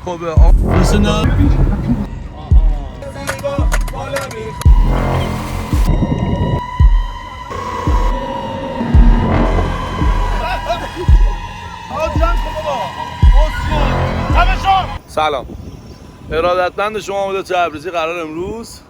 خب بسنا سلام، ارادتمند شما آمده تبریزی. قرار امروز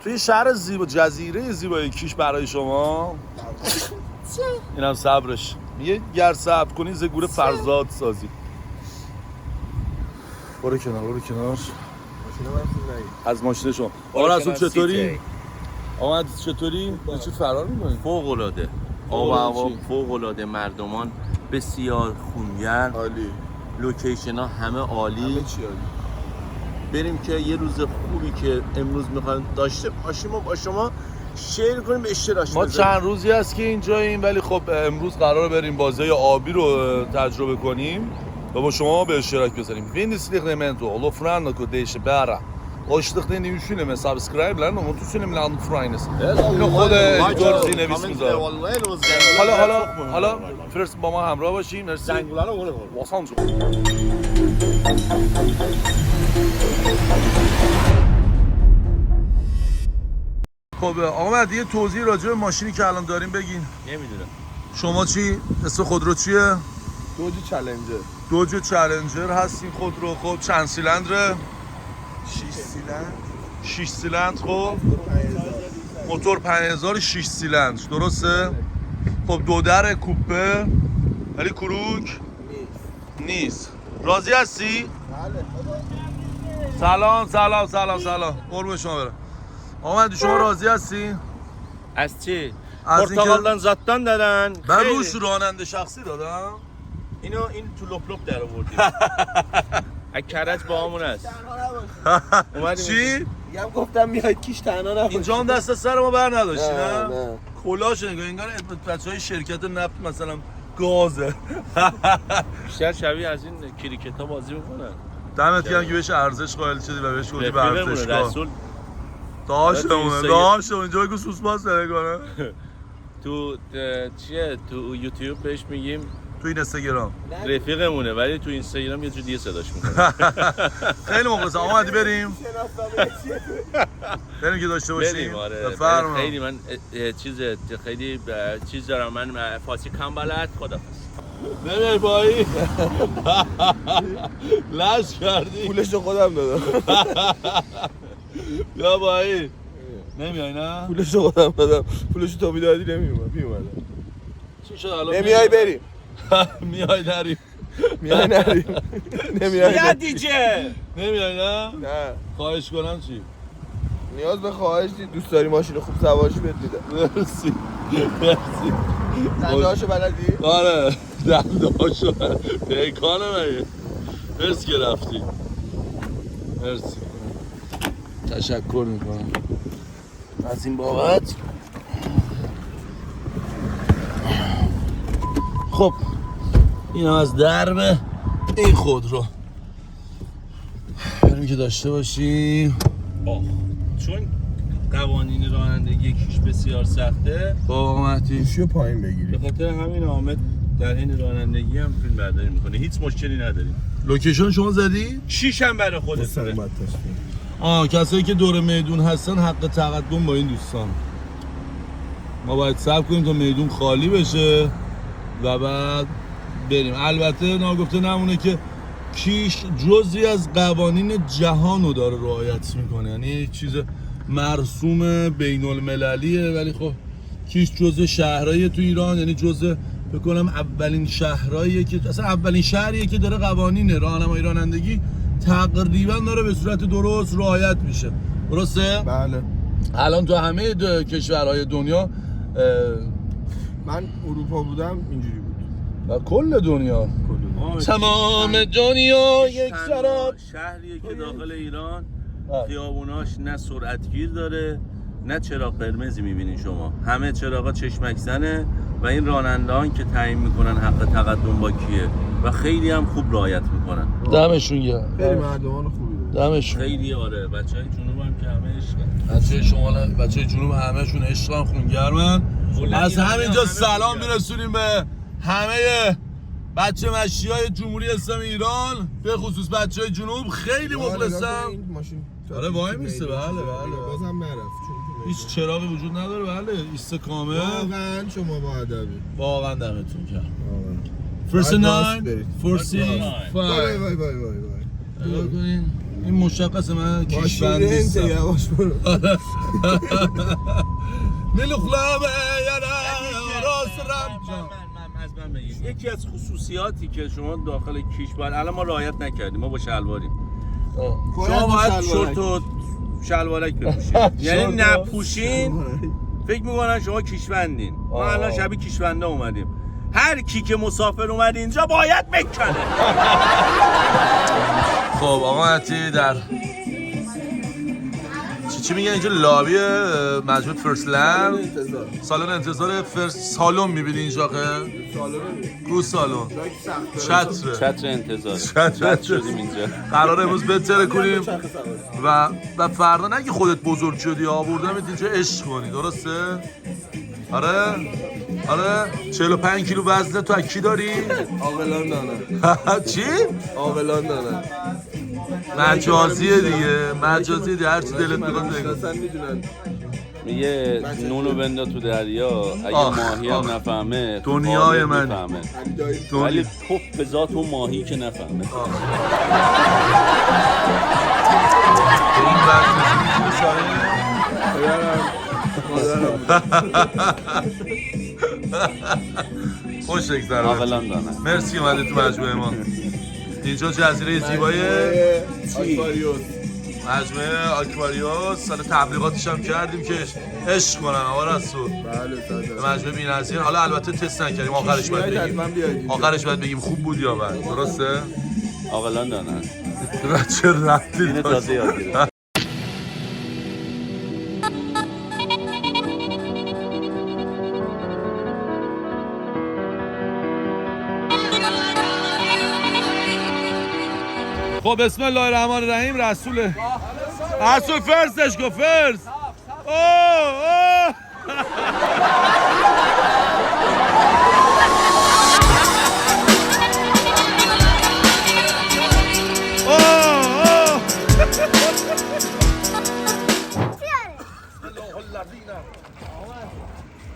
توی شهر زیبا، جزیره زیبای کیش برای شما اینم صبرش میگه گر صبر کنی ز گور فرزاد سازی. برو کنار از ماشین شما. آرزو چطوری؟ آمد چطوری؟ چی فرار می‌کنی؟ فوق العاده. آب و هوا فوق العاده، مردمان بسیار خونگرم، عالی، لوکیشن ها همه عالی. همه چی عالی. بریم که یه روز خوبی که امروز می‌خوایم داشته باشیم و با شما شیر کنیم، به اشتراک ما بذاریم. چند روزی هست که اینجاییم، ولی خب امروز قرار بریم بازی آبی رو تجربه کنیم و با شما به اشتراک بذاریم. Vindisliklemento, Olofrana ko değişi bara. Hoşlıklarını üşüneme, subscribe'larını unutursunum lan Frines. اینو خود ادیتور زینویس میذاره. حالا فرست با ما همراه باشیم. مرسی. واسان جو. خب آقا یه توضیح راجع به ماشینی که الان داریم بگین. نمیدونم شما چی؟ اسم خودرو چیه؟ دوجو چالنجر. چالنجر هستین خودرو. خب چند سیلندره؟ 6 سیلندر. خب موتور 5000 6 سیلندر، درسته؟ خب دو در کوپه ولی کروک نیست. راضی هستی؟ بله. سلام قربون شما برم. آقا شما راضی هستی؟ از چی؟ از پرتغالدان زدن دادن. من روش راننده شخصی دادم. این تو لپ لپ در آوردیم. کرج با همون است. چی؟ میگم گفتم میاید کیش تنها نباشید. اینجا هم دست سر ما بر نداشتی نه؟ نه. کلاش نگاه انگار بچهای شرکت نفت مثلا گازه. بیشتر شبیه از این کریکتا بازی میکنن. دمت گرم که بهش ارزش قائل شدی و بهش گفتی ورزشگاه. رسول داشتمونه اینجا که سوسماس نکنه. تو چیه تو یوتیوب بهش میگیم تو این اینستاگرام رفیقمونه، ولی تو اینستاگرام یه جور دیگه صداش میکنه. خیلی مخلصم. آمدی بریم که داشته باشیم. بریم. آره بفرما. خیلی من خیلی چیز دارم، من فارسی کم بلد. خدا نمیای بایی لش کردی. پولشو خودم دادم. یا بایی نمیای نه؟ پولشو خودم دادم. پولشو تا میدادی میومدم. چی شد الان؟ نمیای بریم. میای نریم. میای نریم. نمیای دیجه نمیای نه؟ نه. خواهش کنم چی؟ نیاز به خواهش نیست. دوست داری ماشین خوب سوارشی بهت میدم. مرسی. دنده‌هاشو بلدی؟ آره دنده‌هاشو پیکانه مگه. مرسی که رفتی. مرسی. تشکر میکنم از این بابت. خب این از درب این خودرو بریم که داشته باشیم. چون قوانین رانندگی کیش بسیار سخته، بابا مهدی گوشیو پایین بگیری. به خاطر همین حامد در حین رانندگی هم فیلم برداری میکنه. هیچ مشکلی نداریم. لوکیشن شما زدی؟ شیشم برای خودتونه. کسایی که دور میدون هستن حق تقدم با این دوستان. ما باید صبر کنیم تا میدون خالی بشه و بعد بریم. البته ناگفته نمونه که کیش جزئی از قوانین جهان رو داره رعایت میکنه، یعنی یک چیز مرسوم بین المللیه، ولی خب کیش جزء شهرهای تو ایران، یعنی جزء بکنم اولین شهرهاییه که اصلا اولین شهریه که داره قوانین راهنمایی رانندگی تقریبا داره به صورت درست رعایت میشه. درسته؟ بله. الان تو همه کشورهای دنیا من اروپا بودم اینجوری بود. و کل دنیا تمام دنیا یک شراب شهریه که داخل ایران خیابوناش نه سرعتگیر داره نه چراغ قرمزی میبینین شما، همه چراغا چشمک زنه و این رانندهان که تعیین میکنن حق تقدم با کیه و خیلی هم خوب رعایت میکنن. دمشون گرم. خیلی مردمان خوبی داره. دمشون خیلی. آره بچهای جنوب هم که همه عشقن. بچهای شمال، بچهای جنوب همهشون عشقن، خونگرمن. از همینجا سلام میرسونیم به همه بچه مشیای جمهوری اسلامی ایران به خصوص بچه های جنوب خیلی مخلصم. آره وای میسته. بله بازم نرفت چون هیچ چراغی وجود نداره. بله ایست کامل. واقعا شما با ادبی. واقعا دمتون گرم. فرست 9 فرست 5 وای این مشخصه من کشبند نیستم. یواش برو. ملوخلامه یعنی راست رم. یکی از خصوصیاتی که شما داخل کیش باید الان ما رعایت نکردیم، ما با شلواریم. شما باید شورت و شلوارک بپوشید. یعنی نپوشین فکر میکنن شما کیشوندین. ما الان شبیه کیشونده اومدیم. هر کی که مسافر اومد اینجا باید بکنه. خب آقا عطی در چی میگن اینجا لابی مجموعه فرست لند سالن انتظار فرست سالن میبینی اینجا که کو سالن چتر انتظار چتر شدیم اینجا. قرار امروز بهتره کنیم و فردا نگی خودت بزرگ شدی آوردمت اینجا عشق کنی. درسته؟ آره 45 کیلو وزنه تو اکی داری؟ عاقلان دانن. چی؟ عاقلان دانن. مجازیه دیگه هر چی دلت میخواد بگو. میگه نونو بنده تو دریا اگه ماهی هم نفهمه دنیای من ولی توف به ذات اون ماهی که نفهمه. این وزنه خوش بگذره. عاقلان دانه. مرسی اومده تو مجموعه ما. اینجا جزیره زیبای مجموعه آکواریوس. سال تبلیغاتش هم کردیم که عشق کنن آقا رسول. بله مجموعه بی‌نظیر. حالا البته تست نکردیم آخرش باید بگیم خوب بود یا بد. درسته؟ عاقلان دانه. چه ربطی اینو تازه یاد گرفتم. خب بسم الله الرحمن الرحیم. رسول فرستش گفت فرست.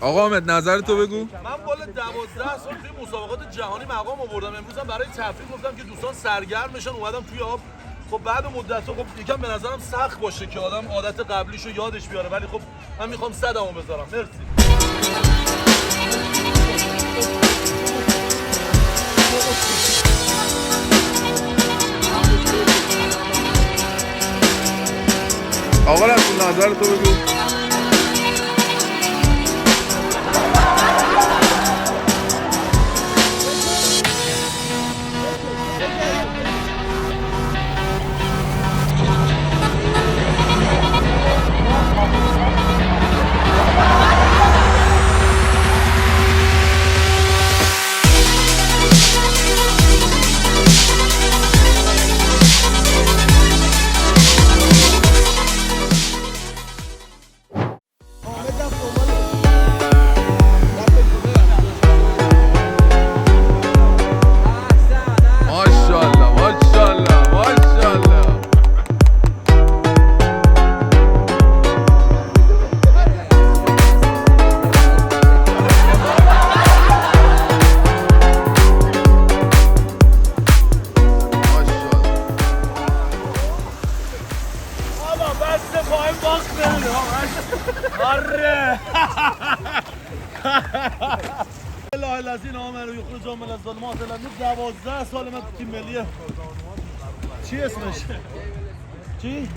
آقا حامد نظر تو بگو. من بالا 12 سال توی مسابقات جهانی مقام آوردم. امروز هم برای تفریح گفتم که دوستان سرگرم بشن اومدم توی آب. خب بعد مدت‌ها خب یکم به نظرم سخت باشه که آدم عادت قبلیشو یادش بیاره، ولی خب من میخوام 100مو بذارم. مرسی. آقا رسول نظر تو بگو. الله الذين آمنوا يخرجون من الظلمات الى النور. 12 سال من تیم ملی. چی اسمش؟ چی؟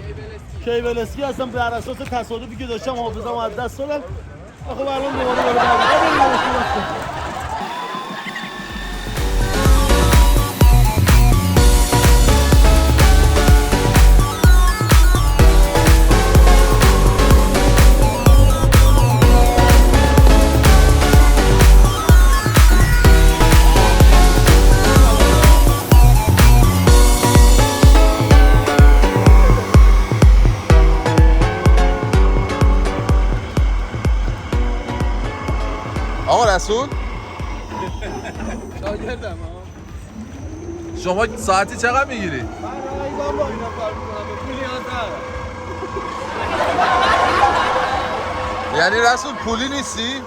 کیبلسکی هستم. بر اساس تصادفی که داشتم حافظه‌مو از دست دادم. خب الان دوباره برگردم. آقا رسول شاگردم ها. شما ساعتی چقدر میگیری؟ من رایگان با اینا کار میکنم به پول نیاز ندارم. یعنی رسول پولی نیستی؟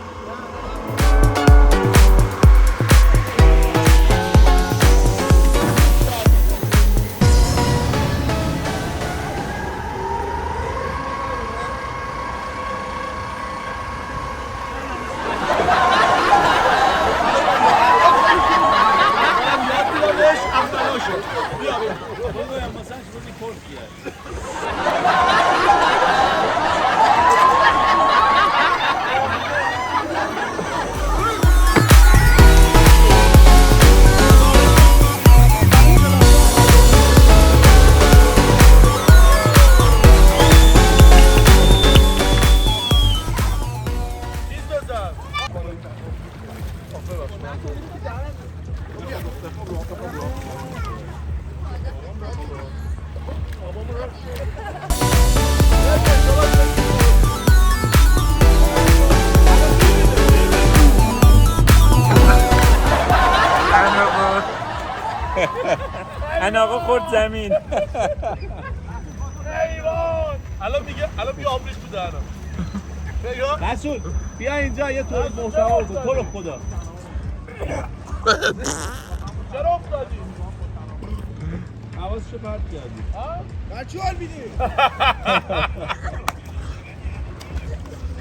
اناقا خورد زمین. ایوان الان میگه آبریش تو دهنم. رسول بیا اینجا یه طور محتوا کن تو رو خدا. چرا افتادی؟ حواسشو پرت کردی. بچه حال میدی؟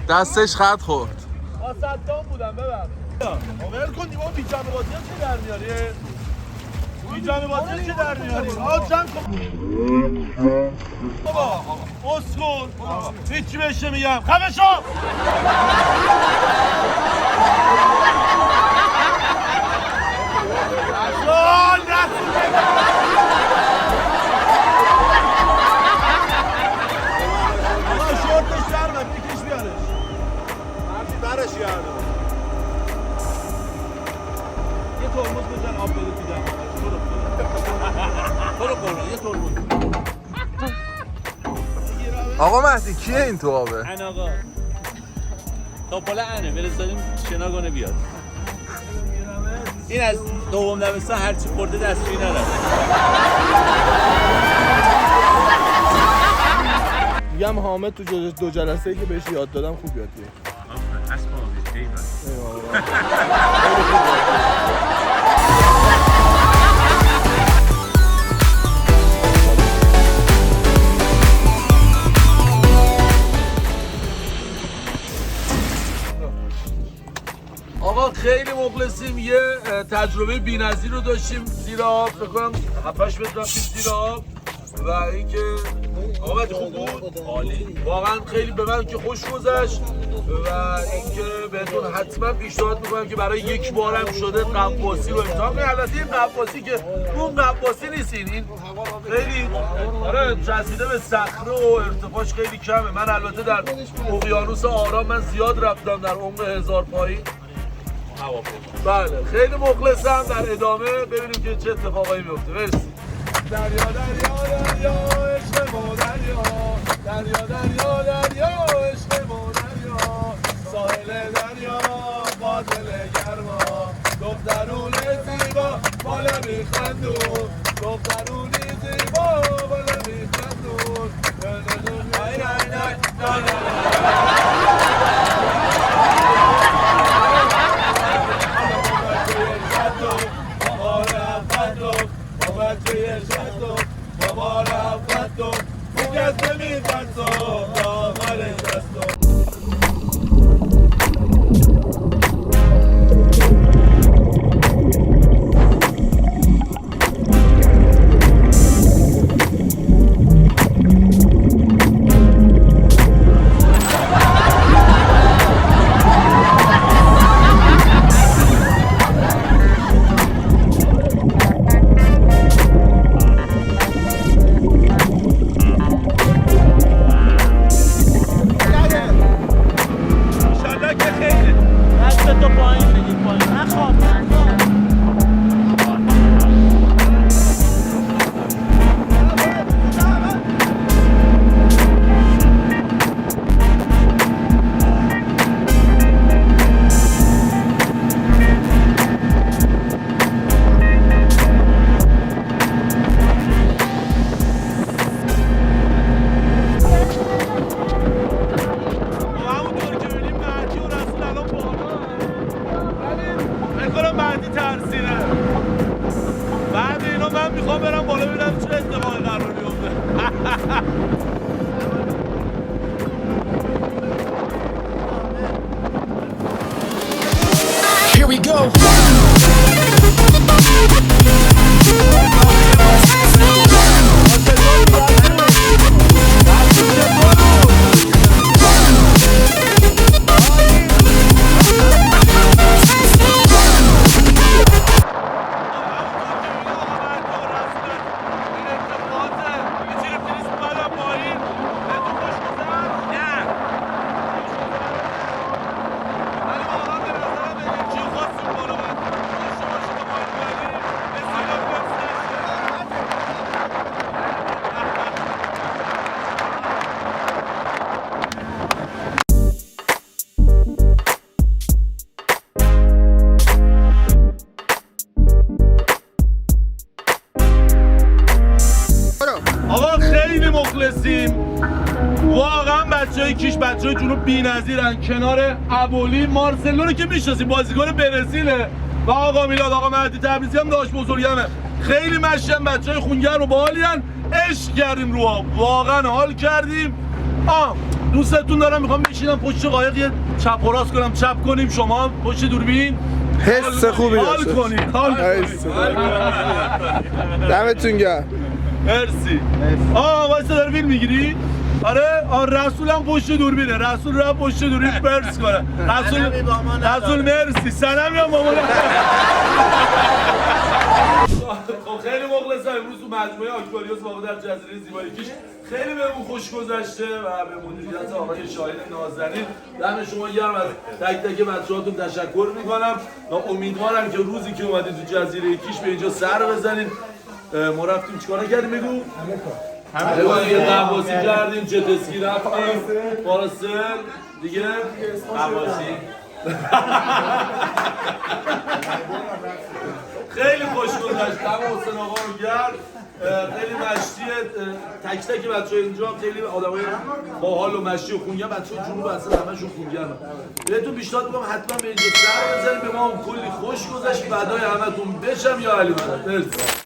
دستش خط خورد. ما صدام بودم ببر. ول کن دیگه بیجان بازی چه در میاری؟ بیجان بازی چه در میاری؟ جمع کن. بابا اسکول هیچی بهش میگم. خفه شو. یه ترمز بزن آب بده تو دهنش. تو رو قرآن یه ترمز. آقا مهدی کیه این تو آبه؟ اناقا تا پالا انه برسانیم شناگانه بیاد. این از دوم دبستان هرچی خورده دستشویی نداره. میگم حامد تو دو جلسه‌ای که بهش یاد دادم خوب یاد گرفت. آقا خیلی مخلصیم. یه تجربه بی‌نظیر رو داشتیم زیر آب. فکر کنم 7-8 متر رفتیم زیر آب و اینکه آقا خوب بود. عالی. واقعا خیلی به من که خوش گذشت و اینکه بهتون حتما پیشنهاد میکنم که برای یک بارم شده غواصی رو امتحان کنید. البته این غواصی که اون غواصی نیستین، این خیلی چسبیده به صخره و ارتفاعش خیلی کمه. من البته در اقیانوس آرام من زیاد رفتم در عمق 1000 پایین. بله خیلی مخلصم. در ادامه ببینیم که چه اتفاقایی میفته. مرسی. دریا دریا دریا عشق ما دریا دریا دریا دریا عشق ما دریا ساحل دریا با دل گرما دخترون زیبا بالا میخندون دخترونی زیبا بالا میخندون بابا رفتم بگذب می‌ترسم داخل دستم. مخلصیم. واقعا بچهای کیش بچهای جنوب بی‌نظیرن. کنار ابولی مارسلو رو که میشناسیم بازیکن برزیله و آقا میلاد آقا مهدی تبریزی هم داشت بزرگمه. خیلی مشیم بچهای خونگرم و باحالین. عشق کردیم رو آب. واقعا حال کردیم. دوستتون دارم میخوام بشینم پشت قایق یه چپ و راست کنم چپ کنیم شما پشت دوربین حس خوبی حال کنید حال کنید دمتون گرم. مرسی. واسه داره فیلم میگیری؟ آره رسول هم پشت دوربینه. رسول رو پشت دوربین پرس کنه. رسول مرسی. سلام یا مامان. خیلی مخلصم. امروز تو مجموعه آکواریوس واقع در جزیره زیبای کیش خیلی بهمون خوش گذشته و به مدیریت آقای شاهین نازنین دم شما گرم. از تک تک بچه‌هاتون تشکر میکنم و امیدوارم که روزی که اومدید تو جزیره کیش به اینجا سر بزنید. ما رفتیم چیکار کردیم بگو؟ همه یه غواصی کردیم، جت اسکی رفتیم، پاراسل دیگه غواصی. خیلی خوش گذشت. دم حسین آقا رو گرم. خیلی مشتی تک تک بچه‌ها اینجا خیلی آدمای باحال و مشتی و خونگرم. بچه‌ها جنوب اصلا همشون خونگرمن. بهتون پیشنهاد می‌کنم حتما به اینجا سر بزنید. به ما کلی خوش گذشت. فدای همتون بشم یا علی مدد. مرسی.